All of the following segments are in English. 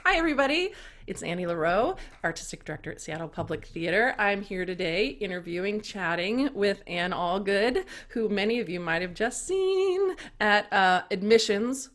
Hi, everybody. It's Annie Lareau, Artistic Director at Seattle Public Theater. I'm here today interviewing, chatting with Ann Allgood, who many of you might have just seen at admissions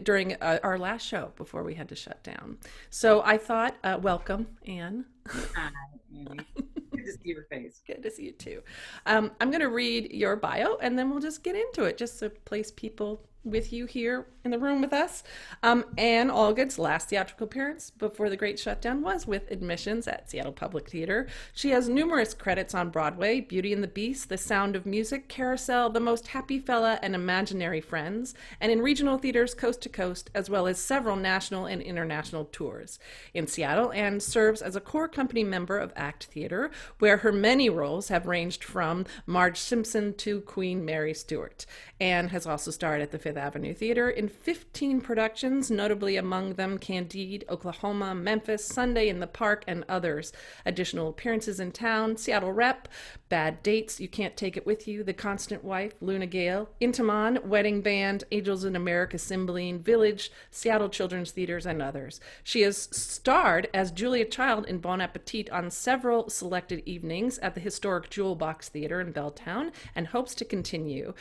during our last show before we had to shut down. So I thought, welcome, Ann. Hi, Andy. Good to see your face. Good to see you too. I'm going to read your bio and then we'll just get into it, just to place people with you here in the room with us. Anne Allgood's last theatrical appearance before the Great Shutdown was with admissions at Seattle Public Theater. She has numerous credits on Broadway: Beauty and the Beast, The Sound of Music, Carousel, The Most Happy Fella, and Imaginary Friends, and in regional theaters coast to coast, as well as several national and international tours. In Seattle, Anne serves as a core company member of ACT Theater, where her many roles have ranged from Marge Simpson to Queen Mary Stuart. Anne has also starred at the Fifth Avenue Theater in 15 productions, notably among them Candide, Oklahoma, Memphis, Sunday in the Park, and others. Additional appearances in town: Seattle Rep, Bad Dates, You Can't Take It With You, The Constant Wife, Luna Gale, Intiman, Wedding Band, Angels in America, Cymbeline, Village, Seattle Children's Theaters, and others. She has starred as Julia Child in Bon Appetit on several selected evenings at the historic Jewel Box Theater in Belltown and hopes to continue.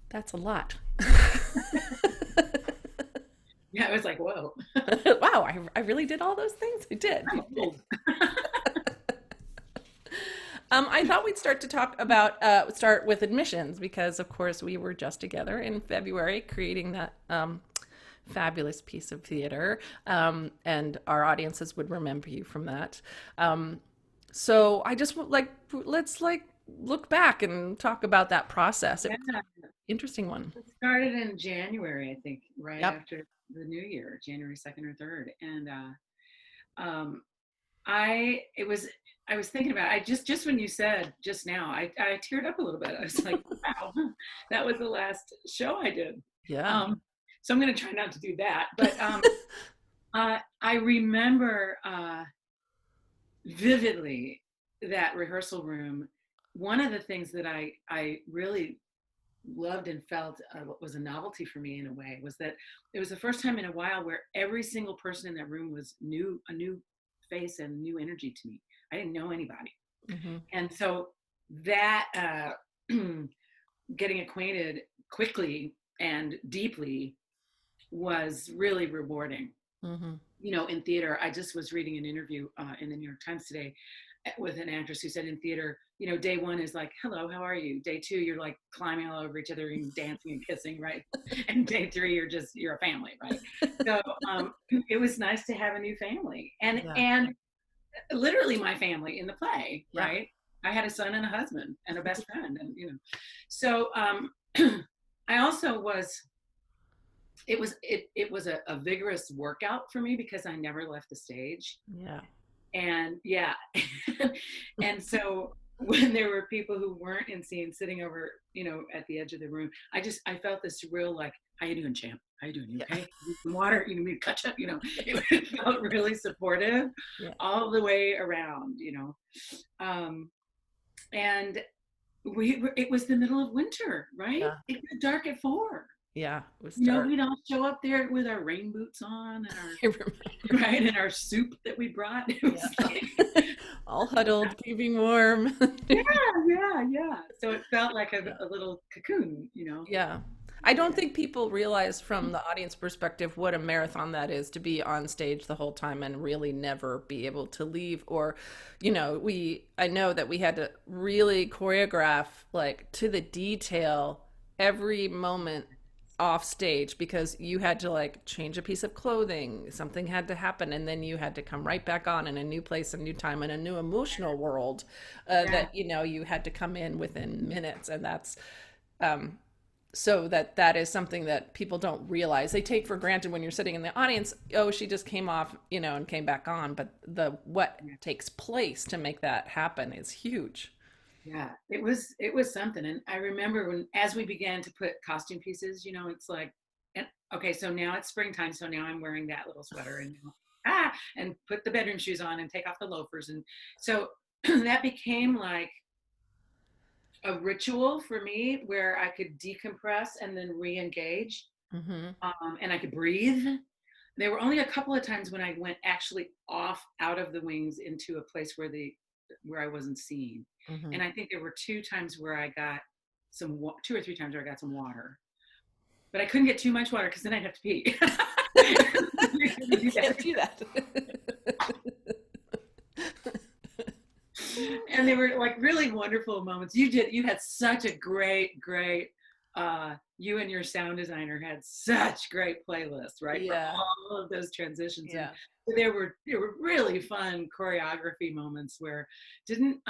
That's a lot. Yeah, I was like, whoa. Wow, I really did all those things? I did. I'm old. I thought we'd start with admissions because, of course, we were just together in February creating that fabulous piece of theater, and our audiences would remember you from that. So I just let's look back and talk about that process. It Yeah, was an interesting one. it started in January, I think, right Yep. after the new year, January 2nd or 3rd. And um, I was thinking about, just when you said just now, I teared up a little bit. I was like, wow, that was the last show I did. Yeah. Um, so I'm going to try not to do that. But I remember vividly that rehearsal room. One of the things that I really loved and felt was a novelty for me in a way was that it was the first time in a while where every single person in that room was new, a new face and new energy to me. I didn't know anybody, Hmm. and so that getting acquainted quickly and deeply was really rewarding. Hmm. In theater, I just was reading an interview in the New York Times today with an actress who said in theater, day one is like, hello, how are you? Day two, you're like climbing all over each other and dancing and kissing, right? And day three, you're a family, right? So it was nice to have a new family, Yeah. and literally my family in the play, Yeah. right? I had a son and a husband and a best friend, and so I also was. It was a vigorous workout for me because I never left the stage, Yeah. and yeah, and so when there were people who weren't in scene sitting over at the edge of the room, I felt this real, like, how you doing, champ? How you doing? You Yeah. okay? You need some water? You need me to catch up? It felt really supportive Yeah. all the way around. um and it was the middle of winter, right? Yeah. It got dark at 4. Yeah. It was dark. We'd all show up there with our rain boots on and our I remember. right, and our soup that we brought. It was Yeah. like, All huddled, keeping warm. yeah, yeah, yeah. So it felt like a little cocoon. Yeah. I don't Yeah, think people realize from the audience perspective what a marathon that is, to be on stage the whole time and really never be able to leave. Or, I know that we had to really choreograph, like, to the detail every moment off stage, because you had to like change a piece of clothing, something had to happen, and then you had to come right back on in a new place, a new time, in a new emotional world, yeah, that you had to come in within minutes. And that's um, so that is something that people don't realize. They take for granted when you're sitting in the audience, oh, she just came off, and came back on, but the what yeah. takes place to make that happen is huge. Yeah. It was something. And I remember when, as we began to put costume pieces, it's like, and okay, so now it's springtime, so now I'm wearing that little sweater, and and put the bedroom shoes on and take off the loafers, and so that became like a ritual for me where I could decompress and then re-engage, Hmm. and I could breathe. there were only a couple of times when I went actually off out of the wings into a place where I wasn't seen. Hmm. And I think there were two times where I got two or three times where I got some water, but I couldn't get too much water because then I'd have to pee. You Do can't that. do that. And they were like really wonderful moments. You had such a great you and your sound designer had such great playlists, right? For Yeah. all of those transitions. And Yeah. there were really fun choreography moments where didn't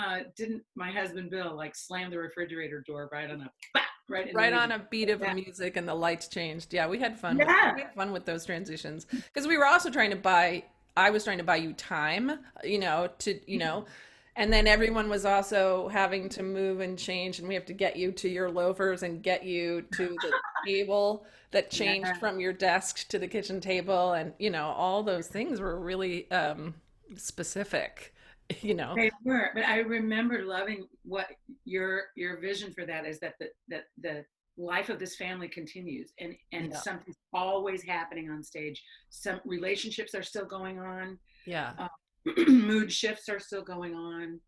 my husband Bill like slam the refrigerator door right on a right in the Right middle? on a beat of Yeah. music and the lights changed. Yeah, we had fun with Yeah. we had fun with those transitions because we were also trying to buy I was trying to buy you time, and then everyone was also having to move and change and we have to get you to your loafers and get you to the table that changed Yeah. from your desk to the kitchen table and all those things were really specific, you know. They were, but I remember loving what your vision for that is that the life of this family continues and Yeah. something's always happening on stage. Some relationships are still going on, Yeah. uh, mood shifts are still going on,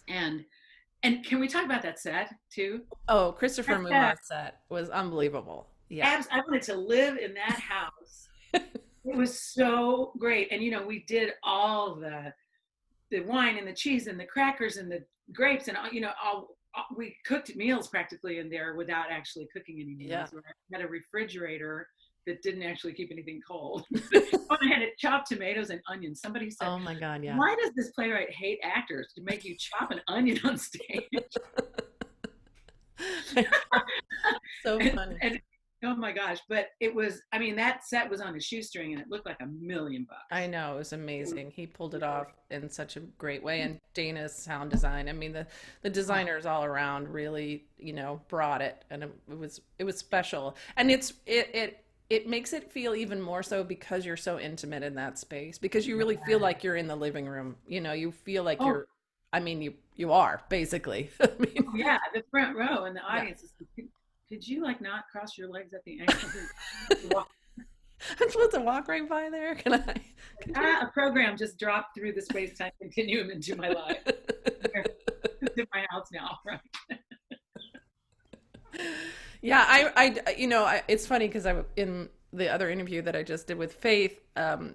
and can we talk about that set too? Oh, Christopher That set, Muma's set was unbelievable. Yeah. I wanted to live in that house. It was so great, and we did all the wine and the cheese and the crackers and the grapes and we cooked meals practically in there without actually cooking any Yeah. meals. We had a refrigerator that didn't actually keep anything cold. I had to chop tomatoes and onions. Somebody said, Oh my God, yeah. "Why does this playwright hate actors to make you chop an onion on stage?" So funny. and oh my gosh! But it was. I mean, that set was on a shoestring, and it looked like $1,000,000. I know, it was It was amazing. He pulled it really, off in such a great way. And Dana's sound design, I mean, the oh, designers all around really, brought it and it was special. And it makes it feel even more so because you're so intimate in that space, because you really feel like you're in the living room. You feel like oh, I mean, you are basically. I mean, yeah, the front row and the yeah. audience is. Could you like not cross your legs at the ankle? I'm supposed to walk right by there. Can I? Can you? A program just dropped through the space-time continuum into my life. It's in my house now, right? Yeah, it's funny because in the other interview that I just did with Faith, I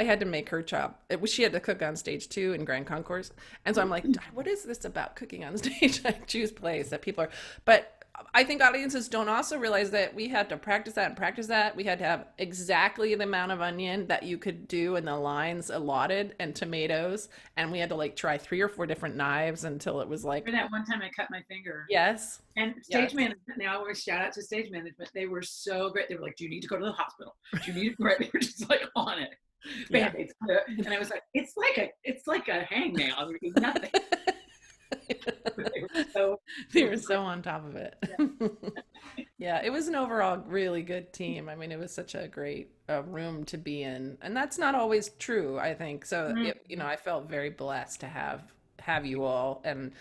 had to make her chop. She had to cook on stage too in Grand Concourse, and so I'm like, what is this about cooking on stage? I choose plays that people are, but I think audiences don't also realize that we had to practice that and practice that. We had to have exactly the amount of onion that you could do in the lines allotted and tomatoes. And we had to like try 3 or 4 different knives until it was like, Remember that one time I cut my finger? yes, And yes, stage management, now we're shout out to stage management. They were so great. They were like, "Do you need to go to the hospital? Do you need to?" Right? They were just like on it. yeah. Band-aids. And I was like, it's like a hangnail. Nothing. They were so They it were was so on top of it. great. Yeah, it was an overall really good team. I mean, it was such a great room to be in, and that's not always true, I think. So, Mhm. I felt very blessed to have you all, and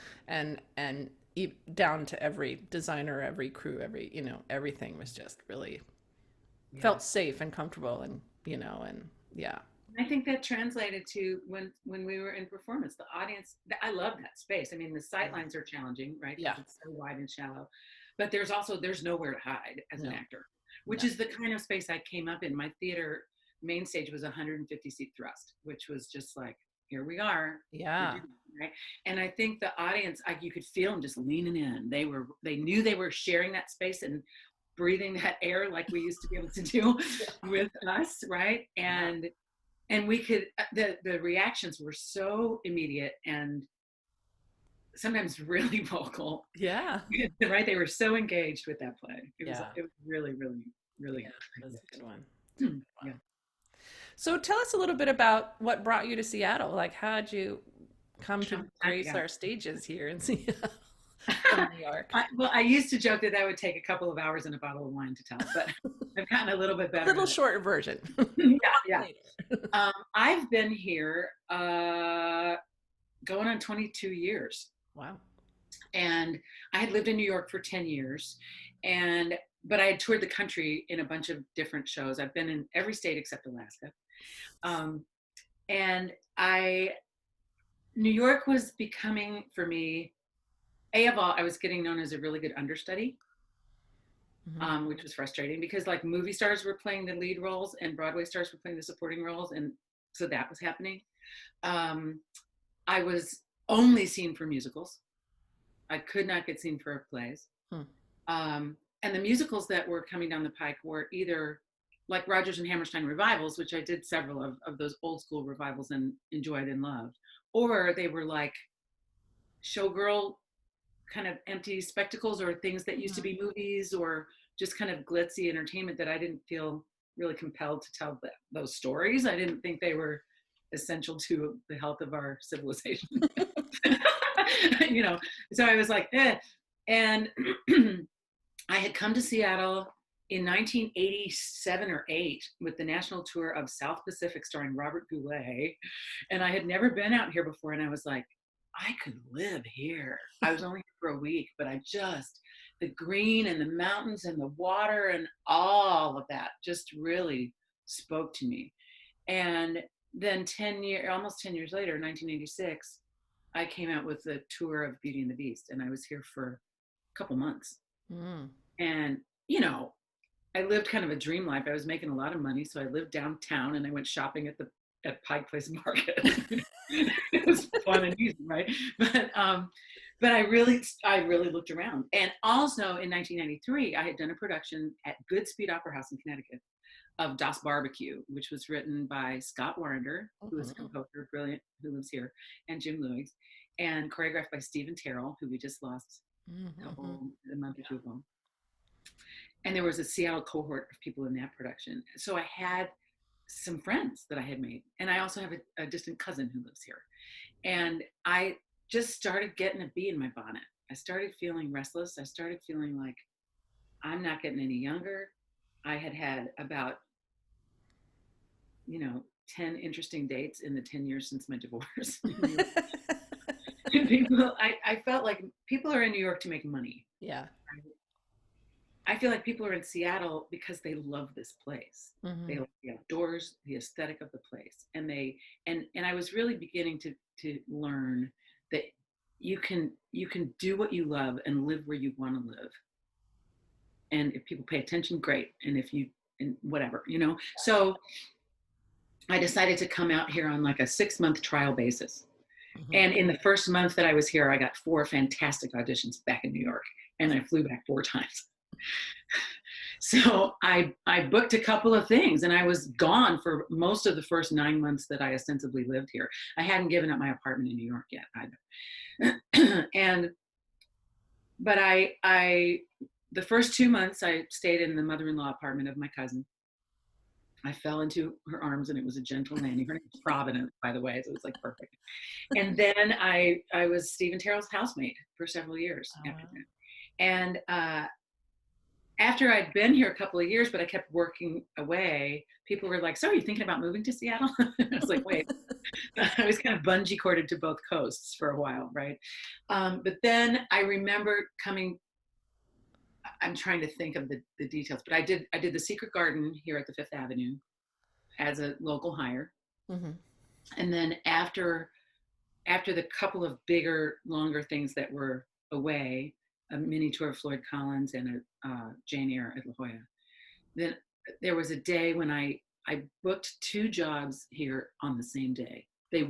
down to every designer, every crew, everything was just really Yeah. felt safe and comfortable, and yeah, I think that translated to when we were in performance. The audience, I love that space. I mean, the sight lines are challenging, right? yeah, Because it's so wide and shallow. But there's nowhere to hide as an no, actor, which no, is the kind of space I came up in. My theater main stage was 150 seat thrust, which was just like, here we are. We're yeah, doing it, right? And I think the audience, you could feel them just leaning in. They knew they were sharing that space and breathing that air like we used to be able to do with us, right? yeah, And we could the reactions were so immediate and sometimes really vocal. yeah, Right, they were so engaged with that play. It was yeah, it was really really yeah. really That's a good one. That's a good. good one. Yeah. So tell us a little bit about what brought you to Seattle. Like, how did you come to grace Yeah. our stages here in Seattle from New York? Well, I used to joke that that would take a couple of hours and a bottle of wine to tell, but I've gotten a little bit A better little at it. shorter version. Yeah, yeah. Later. I've been here going on 22 years. Wow. And I had lived in New York for 10 years. And but I had toured the country in a bunch of different shows. I've been in every state except Alaska. Um, and New York was becoming for me, of all, I was getting known as a really good understudy, Mm-hmm. which was frustrating because like movie stars were playing the lead roles and Broadway stars were playing the supporting roles. And so that was happening. Um, I was only seen for musicals. I could not get seen for plays. Hmm. And the musicals that were coming down the pike were either like Rodgers and Hammerstein revivals, which I did several of those old school revivals and enjoyed and loved, or they were like showgirl kind of empty spectacles or things that used to be movies or just kind of glitzy entertainment that I didn't feel really compelled to tell those stories. I didn't think they were essential to the health of our civilization. You know, so I was like, eh. And I had come to Seattle in 1987 or 8 with the national tour of South Pacific starring Robert Goulet. And I had never been out here before. And I was like, I could live here. I was only here for a week, but the green and the mountains and the water and all of that just really spoke to me. And then almost 10 years later, 1986, I came out with a tour of Beauty and the Beast, and I was here for a couple months. Mm. And, you know, I lived kind of a dream life. I was making a lot of money, so I lived downtown and I went shopping at Pike Place Market. It was fun and easy, right? But I really looked around. And also in 1993, I had done a production at Goodspeed Opera House in Connecticut of Das Barbecue, which was written by Scott Warrender, who is a composer, brilliant, who lives here, and Jim Lewis, and choreographed by Stephen Terrell, who we just lost a month or two ago. And there was a Seattle cohort of people in that production. So I had some friends that I had made. And I also have a distant cousin who lives here. And I just started getting a bee in my bonnet. I started feeling restless. I started feeling like I'm not getting any younger. I had about, 10 interesting dates in the 10 years since my divorce. I felt like people are in New York to make money. Yeah. I feel like people are in Seattle because they love this place. Mm-hmm. They love the outdoors, the aesthetic of the place. And I was really beginning to learn that you can do what you love and live where you want to live. And if people pay attention, great. And whatever, So I decided to come out here on like a 6-month trial basis. Mm-hmm. And in the first month that I was here, I got 4 fantastic auditions back in New York. And I flew back 4 times. So I booked a couple of things and I was gone for most of the first 9 months that I ostensibly lived here. I hadn't given up my apartment in New York yet either. But the first 2 months I stayed in the mother-in-law apartment of my cousin. I fell into her arms and it was a gentle landing. Her name was Providence, by the way, so it was like perfect. And then I was Stephen Terrell's housemate for several years after that. And after I'd been here a couple of years, but I kept working away, people were like, so are you thinking about moving to Seattle? I was like, wait. I was kind of bungee corded to both coasts for a while, right? But then I remember I'm trying to think of the details, but I did the Secret Garden here at the 5th Avenue as a local hire. Mm-hmm. And then after the couple of bigger, longer things that were away, a mini tour of Floyd Collins and a Jane Eyre at La Jolla. Then there was a day when I booked 2 jobs here on the same day. They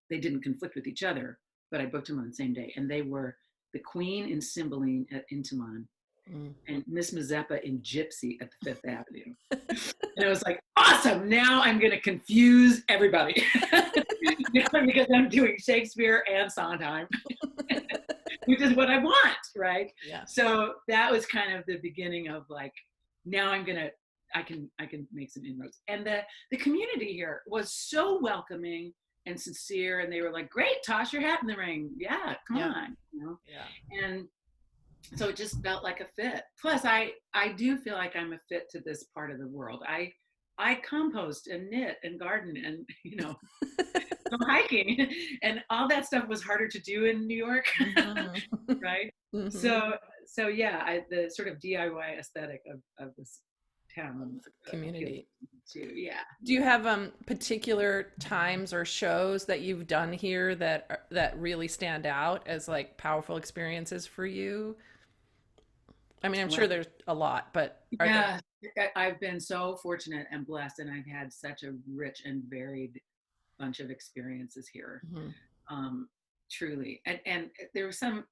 didn't conflict with each other, but I booked them on the same day. And they were the Queen in Cymbeline at Intiman and Miss Mazeppa in Gypsy at the 5th Avenue. And I was like, awesome, now I'm going to confuse everybody. Because I'm doing Shakespeare and Sondheim. Which is what I want, right? Yeah. So that was kind of the beginning of like, now I can make some inroads. And the community here was so welcoming and sincere, and they were like, great, toss your hat in the ring. Yeah, come on. Yeah. And so it just felt like a fit. Plus I do feel like I'm a fit to this part of the world. I compost and knit and garden and, go hiking and all that stuff was harder to do in New York. Mm-hmm. Right. Mm-hmm. So so yeah, the sort of DIY aesthetic of this town appeals Community. to, yeah. Do you have particular times or shows that you've done here that really stand out as like powerful experiences for you? I mean, I'm Well, sure there's a lot, but are there? yeah, I've been so fortunate and blessed, and I've had such a rich and varied bunch of experiences here. Mhm. Um, Truly, and there were some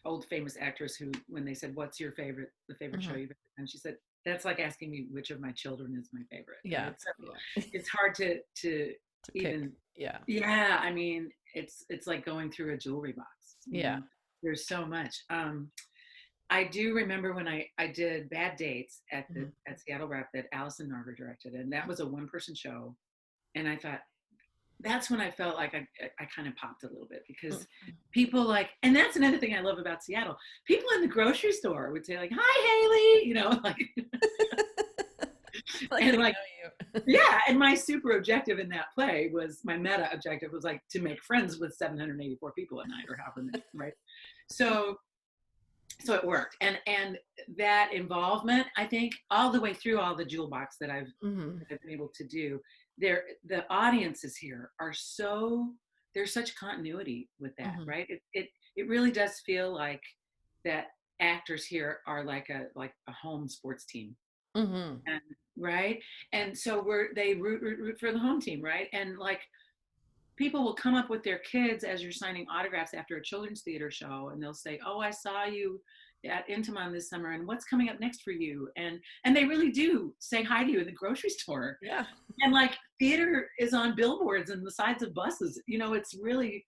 old famous actress who, when they said, "What's your favorite, the favorite show Mhm. you've ever done?" She said, "That's like asking me which of my children is my favorite." Yeah, Right? So yeah. it's hard to To pick. even. Yeah, Yeah, I mean, it's like going through a jewelry box. You yeah. know, there's so much. I do remember when I did Bad Dates Mhm. at Seattle Rep that Allison Narver directed, and that was a one person show. And I thought that's when I felt like I kind of popped a little bit because Mhm. people like, and that's another thing I love about Seattle. People in the grocery store would say like, "Hi, Haley," like, Like and they like, know you. yeah. And my super objective in that play was my meta objective was like to make friends with 784 people at night or however many, right? So so it worked, and that involvement, I think, all the way through all the jewel box Mhm. that I've been able to do, there the audiences here are so, there's such continuity with that, Mhm. right? It really does feel like that actors here are like a home sports team, Mhm. and right, and so they root for the home team, right, and like people will come up with their kids as you're signing autographs after a children's theater show, and they'll say, "Oh, I saw you at Intiman this summer, and what's coming up next for you?" And they really do say hi to you in the grocery store. Yeah. And like theater is on billboards and the sides of buses. It's really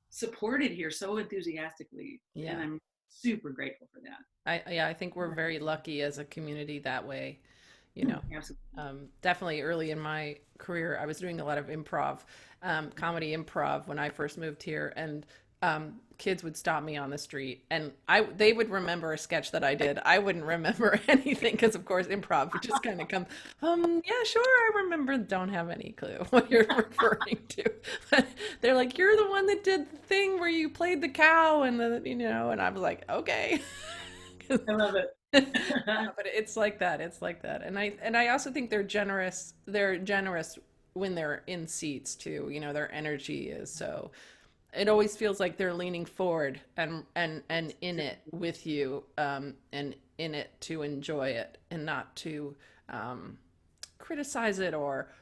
supported here so enthusiastically, and Yeah. I'm super grateful for that. Yeah, I think we're very lucky as a community that way. You know, Absolutely. definitely early in my career, I was doing a lot of improv, comedy improv when I first moved here, and kids would stop me on the street, and they would remember a sketch that I did. I wouldn't remember anything because, of course, improv would just kind of come. Yeah, sure, I remember. Don't have any clue what you're referring to, but they're like, "You're the one that did the thing where you played the cow," and and I was like, "Okay." I love it. Yeah, but it's like that. It's like that. And I also think they're generous. They're generous when they're in seats too. Their energy is so it always feels like they're leaning forward and in it with you, and in it to enjoy it and not to criticize it or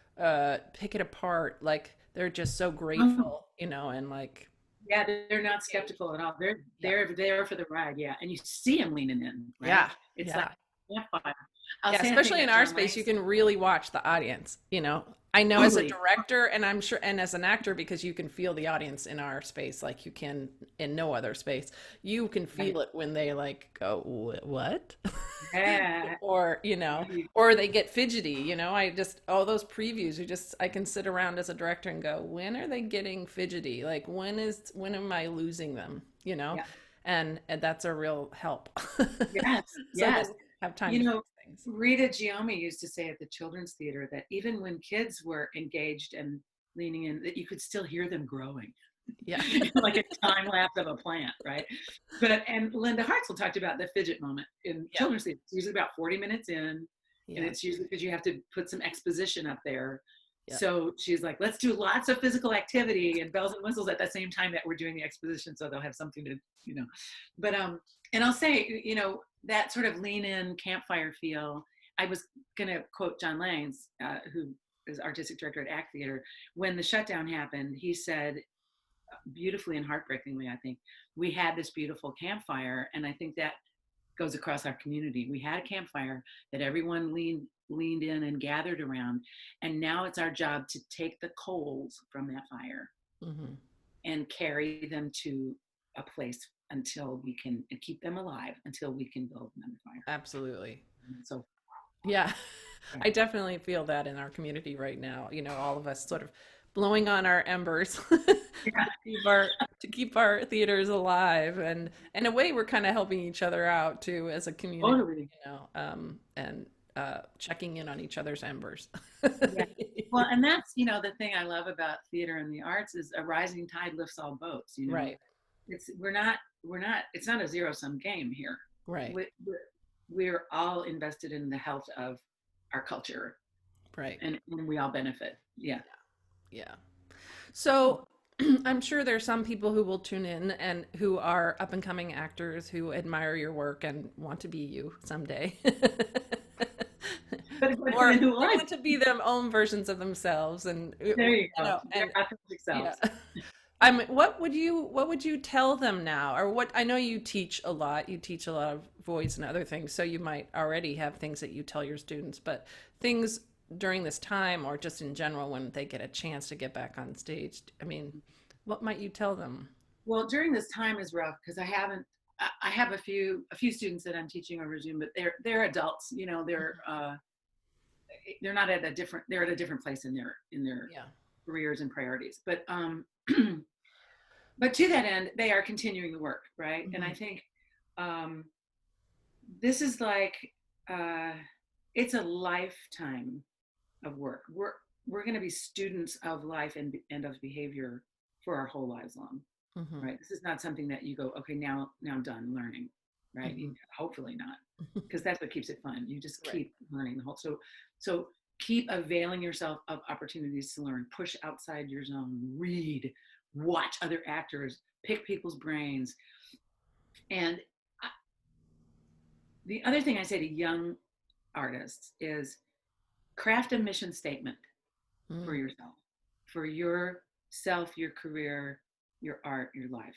pick it apart. Like they're just so grateful, and like Yeah, they're not skeptical at all. They're yeah. they're there for the ride. Yeah, and you see them leaning in, right? Yeah. It's like Yeah. campfire. I'll Yeah, say a thing especially in that our John space, you Lang can really watch the audience. I know as a totally. director, and I'm sure, and as an actor, because you can feel the audience in our space like you can in no other space. You can Right. feel it when they like go, What?" Yeah. or, Right. or they get fidgety. All those previews, I can sit around as a director and go, when are they getting fidgety? Like, when am I losing them? Yeah. And that's a real help. Yes. So then Yes. have time You to know, fix things. Rita Giomi used to say at the Children's Theater that even when kids were engaged and leaning in, that you could still hear them growing, Yeah. like a time lapse of a plant, right? And Linda Hartzell talked about the fidget moment in Yeah. children's theater. It's usually about 40 minutes in, and Yeah. it's usually because you have to put some exposition up there. Yeah. So she's like, let's do lots of physical activity and bells and whistles at the same time that we're doing the exposition, so they'll have something to, you know. But and I'll say, that sort of lean in campfire feel. I was gonna quote John Langs, who is artistic director at Act Theater. When the shutdown happened, he said beautifully and heartbreakingly, I think, we had this beautiful campfire, and I think that goes across our community. We had a campfire that everyone leaned in and gathered around, and now it's our job to take the coals from that fire Hmm. and carry them to a place until we can, and keep them alive until we can build another fire. Absolutely. So Yeah. yeah. I definitely feel that in our community right now. All of us sort of blowing on our embers Yeah, to keep our theaters alive, and in a way we're kind of helping each other out too as a community, totally. and checking in on each other's embers. Yeah. Well, and that's, the thing I love about theater and the arts is a rising tide lifts all boats. Right. It's we're not it's not a zero sum game here. Right. We're all invested in the health of our culture, Right. and we all benefit. Yeah. Yeah. So I'm sure there's some people who will tune in and who are up and coming actors who admire your work and want to be you someday. But Or then who they I want to be their own versions of themselves and there you go. Their and authentic yeah. selves. What would you tell them now? Or what I know you teach a lot. You teach a lot of voice and other things, so you might already have things that you tell your students, but things during this time or just in general when they get a chance to get back on stage. I mean, what might you tell them? Well, during this time is rough because I haven't. I have a few students that I'm teaching over Zoom, but they're adults. You know, they're not at a different. They're at a different place in their Yeah. careers and priorities. But but to that end, they are continuing the work, right? And Hmm. I think um, this is like uh, it's a lifetime of work. We're going to be students of life and of behavior for our whole lives long, Hmm. right? This is not something that you go, okay, now I'm done learning, right? Hmm. Hopefully not, because that's what keeps it fun. You just Right. keep learning the whole. So keep availing yourself of opportunities to learn. Push outside your zone. Read, watch other actors, pick people's brains, and the other thing I say to young artists is craft a mission statement for Mm. yourself, for yourself, your career, your art, your life.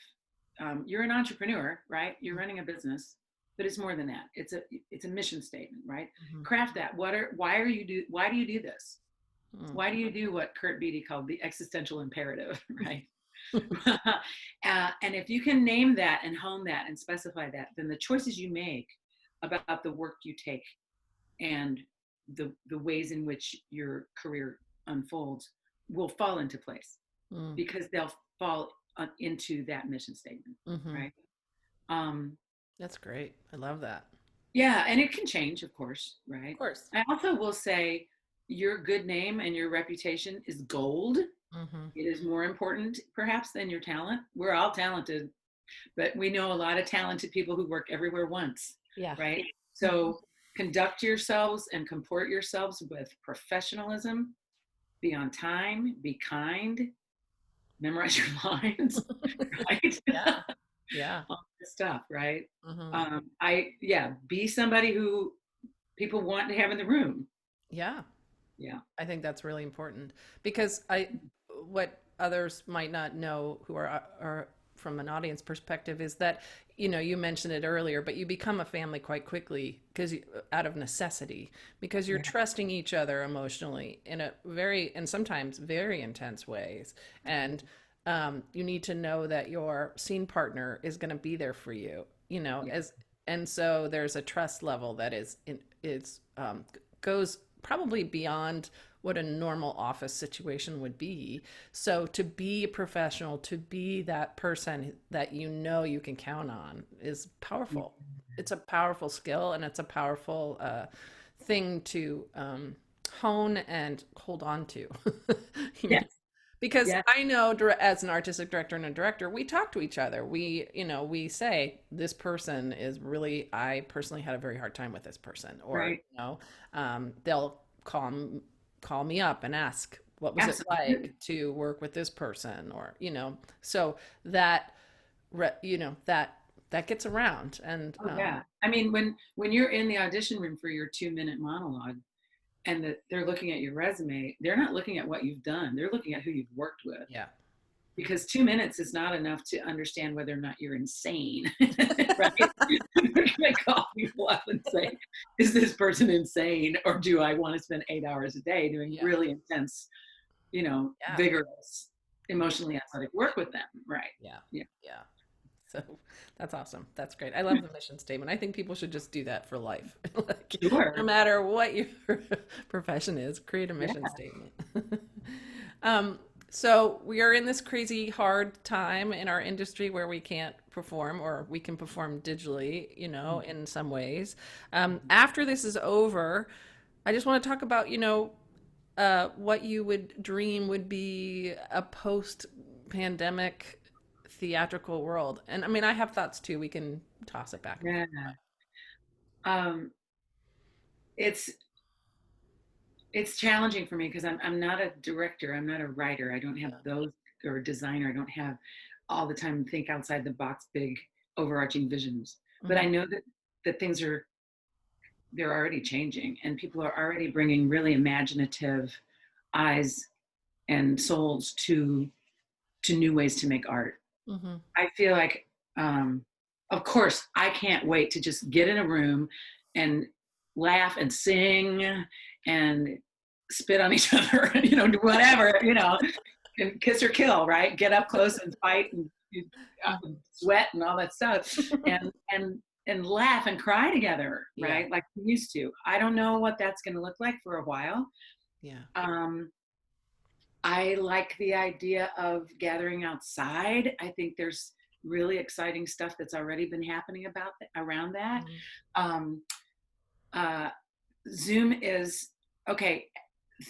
You're an entrepreneur, right? You're running a business, but it's more than that. It's a mission statement, right? Hmm. Craft that. Why do you do this? Mm. Why do you do what Kurt Beatty called the existential imperative, right? And if you can name that and hone that and specify that, then the choices you make about the work you take and the ways in which your career unfolds will fall into place Mm. because they'll fall into that mission statement, Hmm. right? um That's great. I love that. yeah, and it can change, of course, Of right? course. I also will say your good name and your reputation is gold. Hmm. It is more important perhaps than your talent. We're all talented, but we know a lot of talented people who work everywhere once, Yeah. right? Mhm. So conduct yourselves and comport yourselves with professionalism, be on time, be kind, memorize your lines, right? Yeah. Yeah. All this stuff, right? Hmm. Yeah, be somebody who people want to have in the room. Yeah. Yeah. I think that's really important because what others might not know who are from an audience perspective is that, you mentioned it earlier, but you become a family quite quickly because out of necessity, because you're Yeah. trusting each other emotionally in a very, and sometimes very intense ways. And you need to know that your scene partner is going to be there for you, Yeah. and so there's a trust level that goes probably beyond what a normal office situation would be. So to be a professional, to be that person that you can count on is Yeah. powerful. It's a powerful skill and it's a powerful thing to hone and hold on to. Yes. Because Yes. I know as an artistic director and a director, we talk to each other. We say this person is really. I personally had a very hard time with this person, or Right. they'll call me up and ask what was it like Absolutely. to work with this person, or so that that gets around, and Oh yeah. I mean, when you're in the audition room for your 2-minute monologue, and that they're looking at your resume, they're not looking at what you've done. They're looking at who you've worked with. yeah. Because 2 minutes is not enough to understand whether or not you're insane, right? They're going to call people up and say, is this person insane? Or do I want to spend 8 hours a day doing Yeah. really intense, Yeah. vigorous, emotionally athletic work with them? Right. Yeah. Yeah. Yeah. So that's awesome. That's great. I love the mission statement. I think people should just do that for life. Like, no Sure. matter what your profession is, create a Yeah. mission statement. um, so we are in this crazy hard time in our industry where we can't perform, or we can perform digitally, in some ways. After this is over, I just want to talk about, what you would dream would be a post pandemic theatrical world. And I mean, I have thoughts too. We can toss it back and Yeah. forth. Um, it's it's challenging for me because I'm not a director, I'm not a writer, I don't have Yeah. those, or a designer, I don't have all the time to think outside the box, big overarching visions. But Hmm. I know that things are, they're already changing, and people are already bringing really imaginative eyes and souls to new ways to make art. Hmm. I feel like, um, of course, I can't wait to just get in a room and laugh and sing and spit on each other, do whatever, and kiss or kill, right? Get up close and fight and sweat and all that stuff, and laugh and cry together, Yeah. right? Like we used to. I don't know what that's going to look like for a while. Yeah. Um, I like the idea of gathering outside. I think there's really exciting stuff that's already been happening around that. Hmm. Um, uh, Zoom is okay.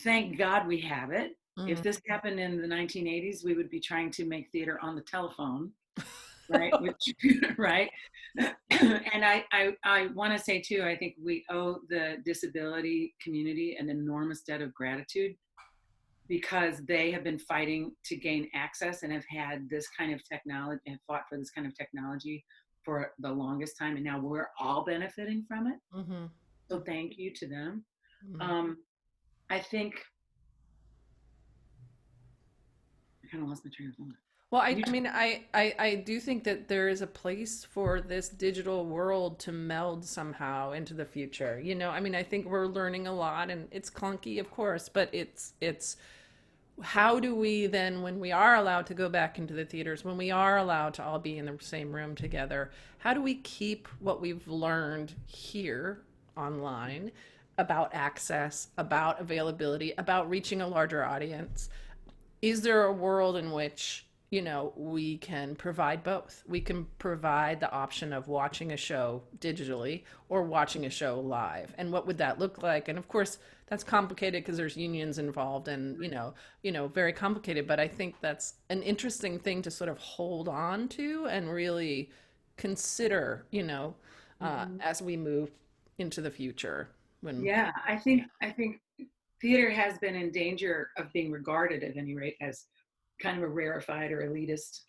Thank God we have it. If Hmm. this happened in the 1980s, we would be trying to make theater on the telephone, right? Which, right? And I want to say too, I think we owe the disability community an enormous debt of gratitude, because they have been fighting to gain access and have had this kind of technology and fought for this kind of technology for the longest time. And now we're all benefiting from it. Hmm. So thank you to them. Hmm. Um, I think I kind of lost my train of thought. Well, You I mean, I do think that there is a place for this digital world to meld somehow into the future. I mean, I think we're learning a lot, and it's clunky, of course, but it's how do we then, when we are allowed to go back into the theaters, when we are allowed to all be in the same room together, how do we keep what we've learned here online about access, about availability, about reaching a larger audience? Is there a world in which we can provide both? We can provide the option of watching a show digitally or watching a show live, and what would that look like? And of course that's complicated because there's unions involved, and very complicated, but I think that's an interesting thing to sort of hold on to and really consider, mm-hmm. as we move into the future when. Yeah, I Yeah. think I think theater has been in danger of being regarded, at any rate, as kind of a rarefied or elitist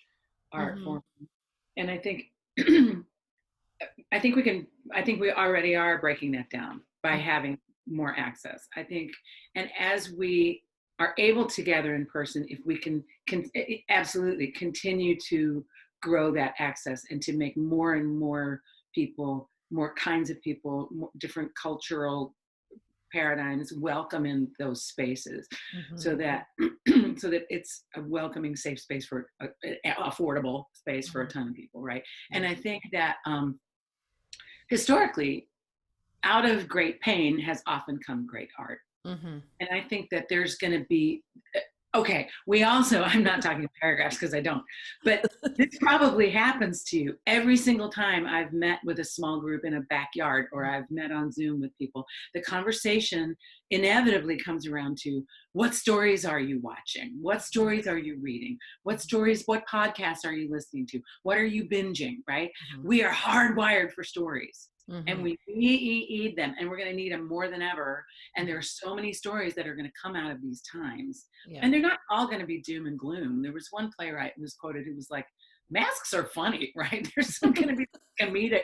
art Hmm. form. And I think I think we can, I think we already are breaking that down by having more access. I think, and as we are able to gather in person, if we can absolutely continue to grow that access and to make more and more people, more kinds of people, more different cultural paradigms welcome in those spaces, Hmm. so that so that it's a welcoming, safe space for affordable space for a Hmm. ton of people, right? And Yeah. I think that historically, out of great pain has often come great art. Hmm. And I think that there's going to be, okay, we also, I'm not talking paragraphs because I don't, but this probably happens to you every single time I've met with a small group in a backyard, or I've met on Zoom with people. The conversation inevitably comes around to, what stories are you watching? What stories are you reading? What stories, what podcasts are you listening to? What are you binging, right? Hmm. We are hardwired for stories, and Hmm. we need them, and we're going to need them more than ever. And there are Hmm. so many stories that are going to come out of these times, Yeah. and they're not all going to be doom and gloom. There was one playwright who was quoted who was like, masks are funny, right? There's some going to be comedic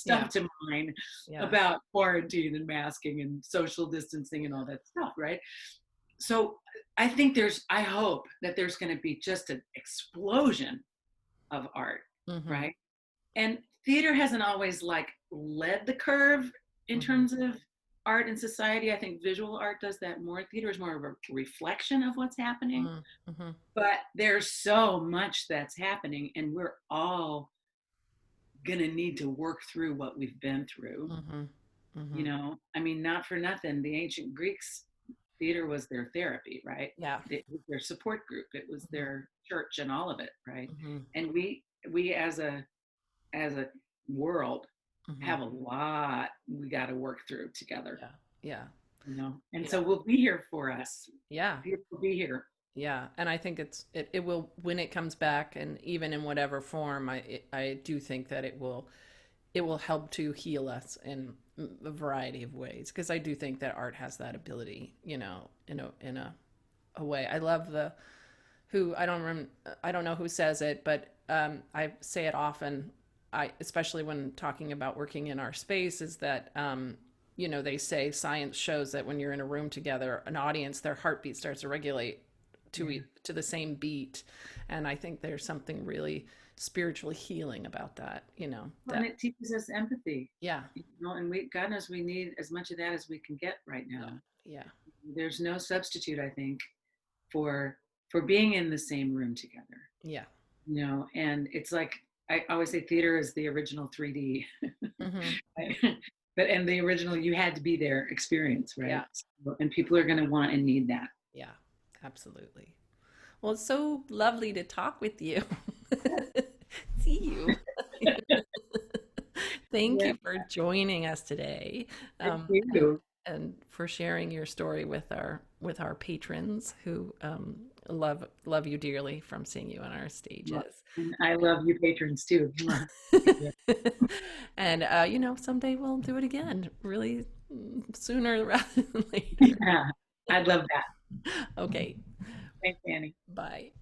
Yeah. stuff to mine Yeah. about quarantine and masking and social distancing and all that stuff, right? So I think I hope that there's going to be just an explosion of art, Hmm. right? And theater hasn't always like led the curve in Hmm. terms of art and society. I think visual art does that more. Theater is more of a reflection of what's happening, Hmm. but there's so much that's happening, and we're all gonna need to work through what we've been through. Hmm. Hmm. I mean, not for nothing, the ancient Greeks, theater was their therapy, right? Yeah. It was their support group, it was Hmm. their church and all of it, right? Hmm. And we as a world Hmm. have a lot we got to work through together, Yeah. Yeah. and so Yeah. we'll be here for us. Yeah. We'll be here. Yeah. And I think it will, when it comes back, and even in whatever form, I do think that it will help to heal us a variety of ways, because I do think that art has that ability, in a way. I love the who I don't know who says it, but I say it often. Especially when talking about working in our space, is that they say science shows that when you're in a room together, an audience, their heartbeat starts to regulate Yeah. to the same beat, and I think there's something really spiritually healing about that. Well, and That it teaches us empathy, yeah, and we, God knows we need as much of that as we can get right yeah, now. yeah, There's no substitute, I think, for being in the same room together. yeah. And it's like I always say theater is the original 3D. Hmm. Right? But and the original you had to be there experience, Yeah, right? And people are going to want and need that. yeah, absolutely. Well, it's so lovely to talk with you. See you. Thank Yeah, you for joining us today, thank and you. for sharing your story with our patrons who love you dearly from seeing you on our stages. And I love you patrons too. And someday we'll do it again, really sooner rather than later. Yeah, I'd love that. Okay, Thanks, Annie. bye.